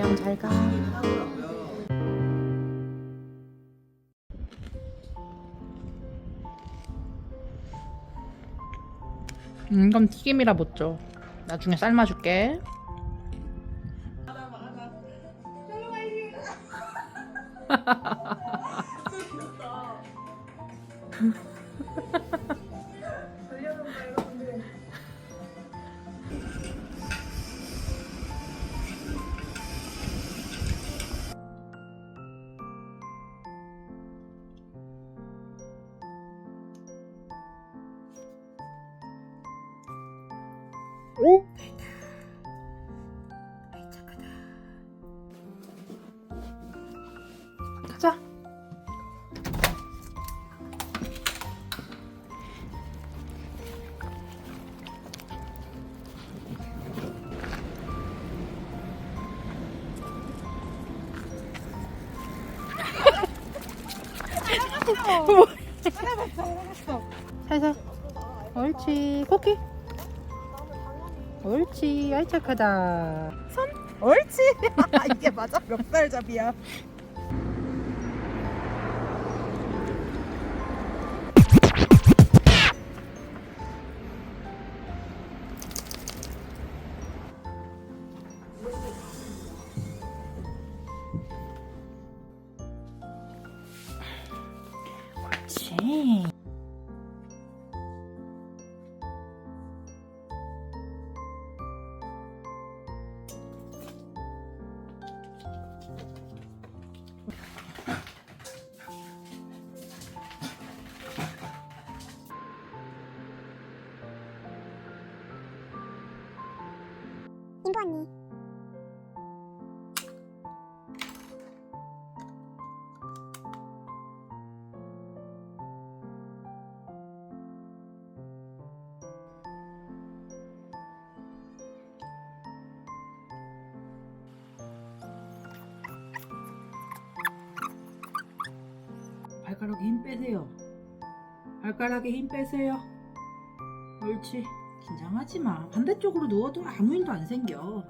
그럼 잘 가. 이건 튀김이라 못 줘. 나중에 삶아줄게. 오? 가자. 살살. 옳지. 코끼. 옳지. 아이 착하다. 손? 옳지. 이게 맞아? 멱살잡이야. 옳지. 인도 언니. 발가락에 힘 빼세요. 발가락에 힘 빼세요. 옳지. 긴장하지 마. 반대쪽으로 누워도 아무 일도 안 생겨.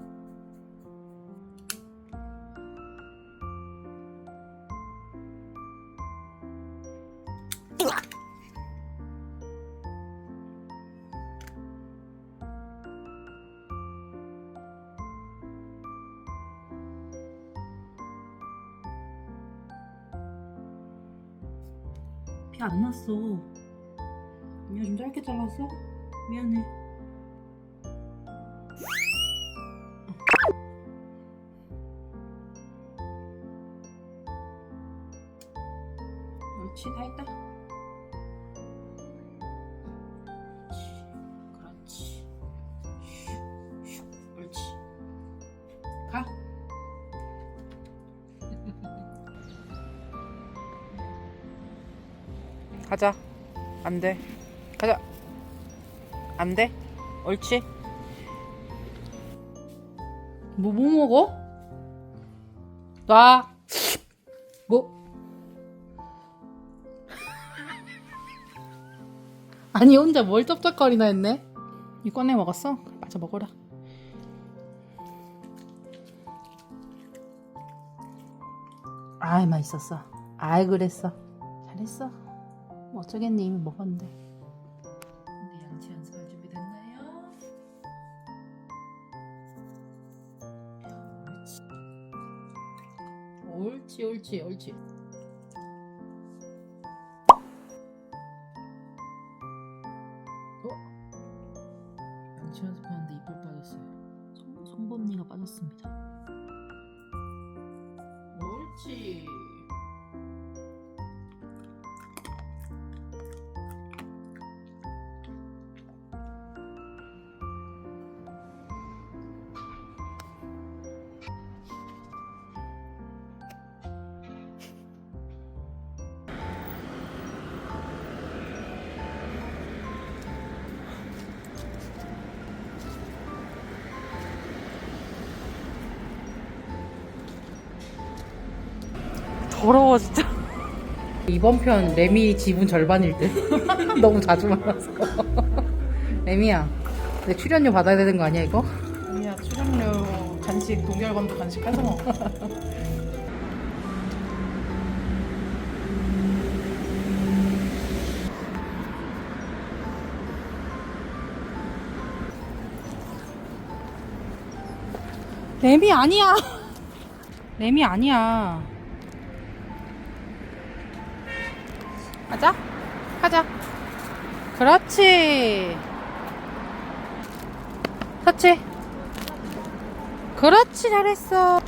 피 안 났어. 미안, 좀 짧게 잘랐어? 미안해. 옳지, 다 했다. 그렇지. 슉, 옳지. 가. 가자. 안 돼. 가자. 안 돼. 옳지. 뭐 먹어? 놔. 뭐? 아니, 혼자 뭘 쩝쩝거리나 했네. 이 꺼내 먹었어? 맞아, 먹어라. 아이, 맛있었어. 아이, 그랬어. 잘했어. 뭐 어쩌겠니, 이미 먹었는데. 근데 양치 연습할 준비 됐나요? 옳지. 옳지, 옳지, 옳지. 양치 연습하는데 이빨 빠졌어요. 송곳니가 빠졌습니다. 옳지. 더러워 진짜. 이번 편 레미 지분 절반일 듯. 너무 자주 만나서. 레미야, 내 출연료 받아야 되는 거 아니야 이거? 아니야, 출연료 잔치 간식 동결건도 간식 뺏어 먹어. 램이 아니야. 램이 아니야. 가자. 가자. 그렇지. 터치. 그렇지, 잘했어.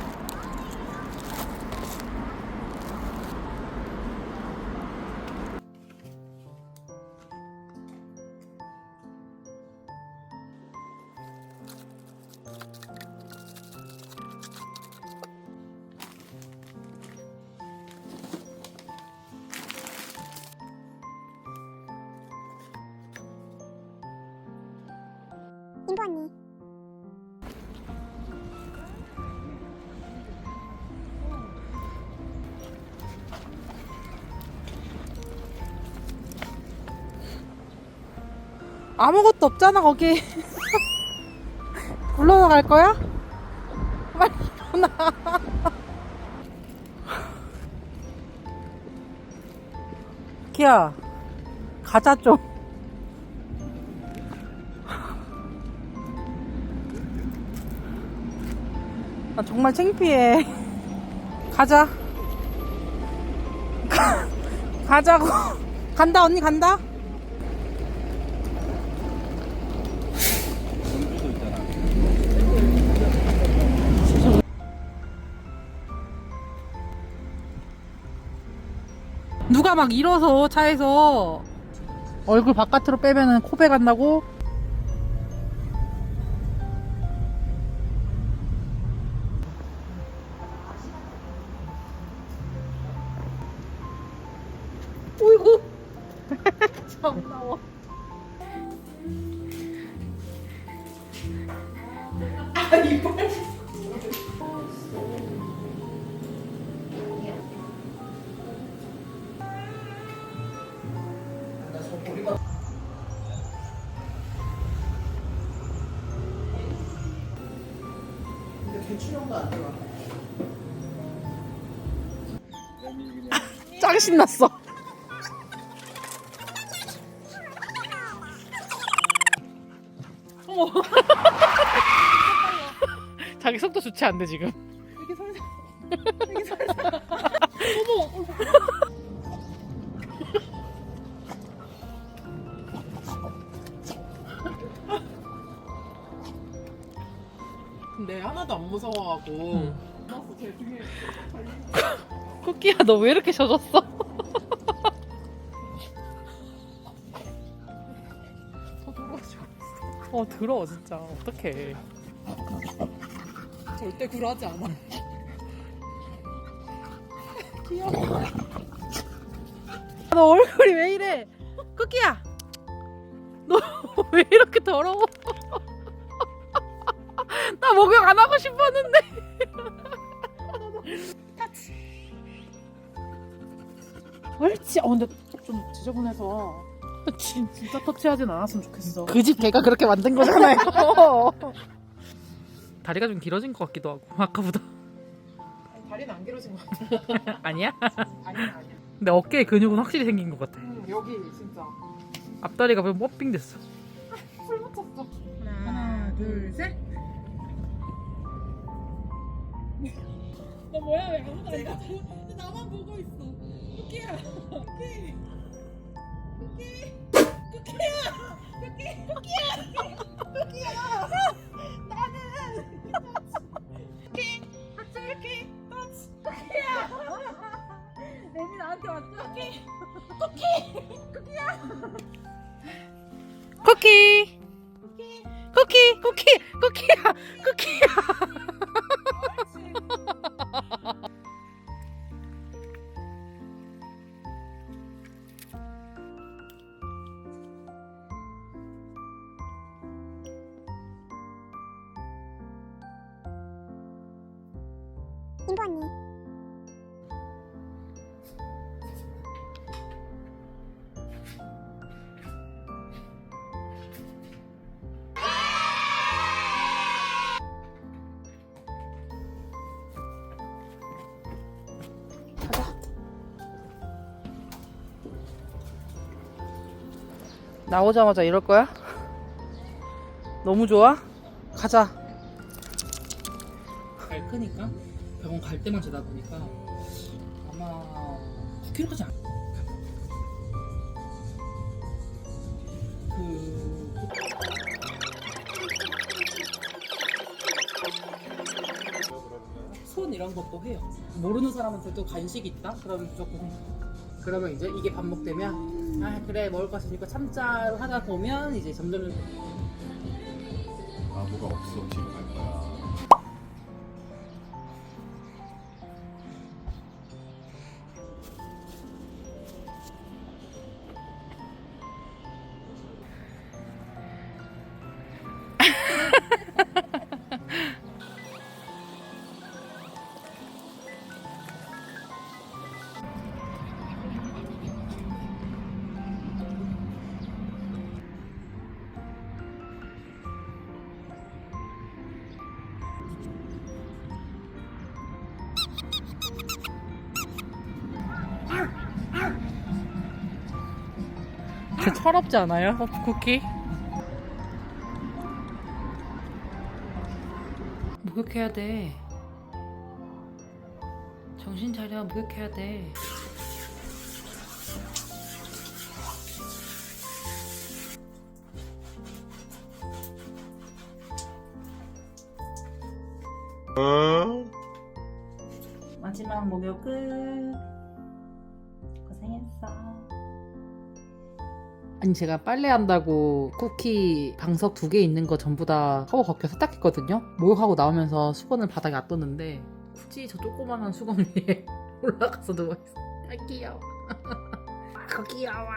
인도 언니. 아무것도 없잖아, 거기. 굴러서 갈 거야? 빨리 일어나. 키야, 가자, 좀. 나 정말 창피해. 가자. 가자고. 간다, 언니 간다. 누가 막 일어서 차에서 얼굴 바깥으로 빼면은 코베 간다고? 어이구. 참 나와. 아, 이빨. 짱 신났어. 어머. 자기 속도 좋지 않대 지금. 이게 설사. 이게 설사. 어머. 근데 하나도 안 무서워하고. 나서 제 등에 쿠키야, 너 왜 이렇게 젖었어? 더 더러워지고. 더러워 진짜. 어떡해. 절대 굴하지 않아. 너 얼굴이 왜 이래? 쿠키야, 너 왜 이렇게 더러워? 나 목욕 안 하고 싶었는데. 옳지. 근데 좀 지저분해서 진짜 터치하진 않았으면 좋겠어. 그 집 걔가 그렇게 만든 거잖아요. 다리가 좀 길어진 것 같기도 하고 아까보다. 아니, 다리는 안 길어진 것 같아. 아니야? 아니야. 근데 어깨에 근육은 확실히 생긴 것 같아. 여기 진짜 앞다리가 좀 뻗빙 됐어. 술 묻혔어. 하나, 둘, 셋. 너 뭐야? 왜 아무도 안 봐? 나만 보고 있어. 쿠키야. 쿠키. 쿠키. 쿠키야. 쿠키. 쿠키야. 쿠키야. 나는. 쿠키. 하트 쿠키. 터치. 쿠키야. 램이 나한테 왔어. 쿠키. 쿠키. 쿠키야. 쿠키. 쿠키. 쿠키야. 쿠키야. 인도 언니. 나오자마자 이럴 거야? 너무 좋아? 가자. 갈 크니까 병원 갈 때만 자다 보니까 아마 9kg까지 안. 손 이런 것도 해요. 모르는 사람한테도 간식 있다? 그러면 무조건 해. 그러면 이제 이게 반복되면 아 그래 먹을 거 있으니까 참자 하다 보면 이제 점점 아무가 없어 집에 갈 거야. 철없지 않아요? 쿠키? 목욕해야 돼. 정신 차려. 목욕해야 돼. 마지막 목욕 끝. 고생했어. 아니 제가 빨래한다고 쿠키 방석 2개 있는 거 전부 다 커버 벗겨 세탁했거든요. 목욕하고 나오면서 수건을 바닥에 놔뒀는데 굳이 저 조그만한 수건 위에 올라가서 누워있어. 아 귀여워. 아 귀여워.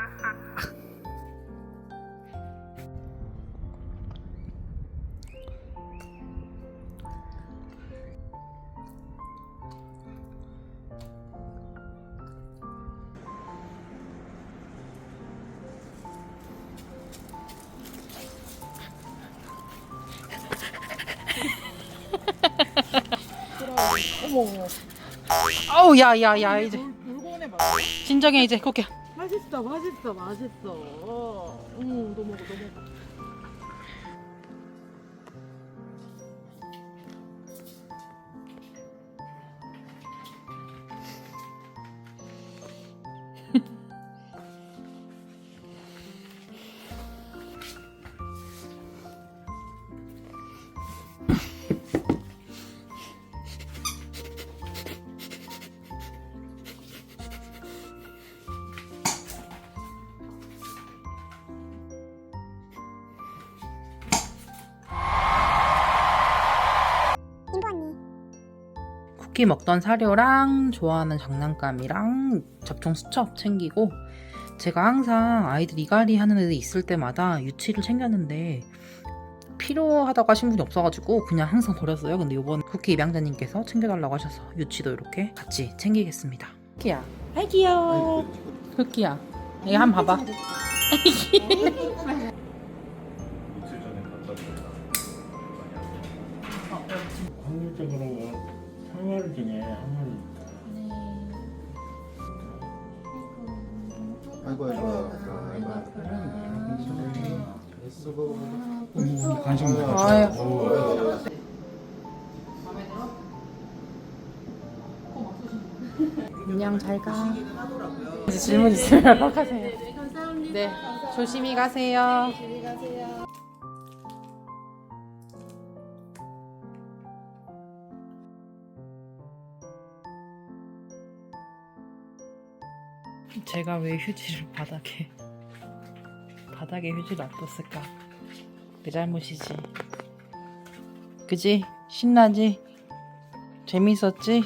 어머. 어우 야야야 이제 물건에 막 진정해 이제 쿠키야. 맛있어. 너 먹어. 인도 언니. 쿠키 먹던 사료랑 좋아하는 장난감이랑 접종 수첩 챙기고 제가 항상 아이들 이갈이 하는 애들 있을 때마다 유치를 챙겼는데 필요하다고 하신 분이 없어가지고 그냥 항상 버렸어요. 근데 이번 쿠키 입양자님께서 챙겨달라고 하셔서 유치도 이렇게 같이 챙기겠습니다. 쿠키야. 아이 귀여워. 쿠키야. 이거 한번 봐봐. 며칠 전에 갖다 줬다. 확률적으로 한 마리 중에 한 마리. 아이고 간식 먹어. 아유. 안녕 잘 가. 이제 질문 있으면 연락하세요. 네, 감사합니다. 네, 조심히 가세요. 제가 왜 휴지를 바닥에 휴지를 놔뒀을까? 내 잘못이지. 그지? 신나지? 재밌었지?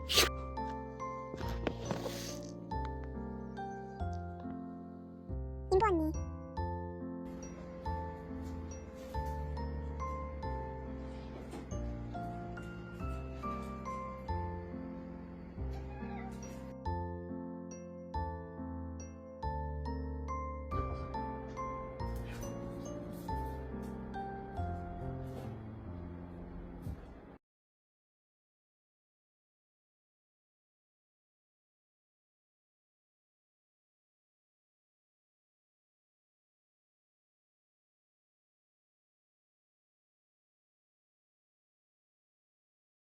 슉.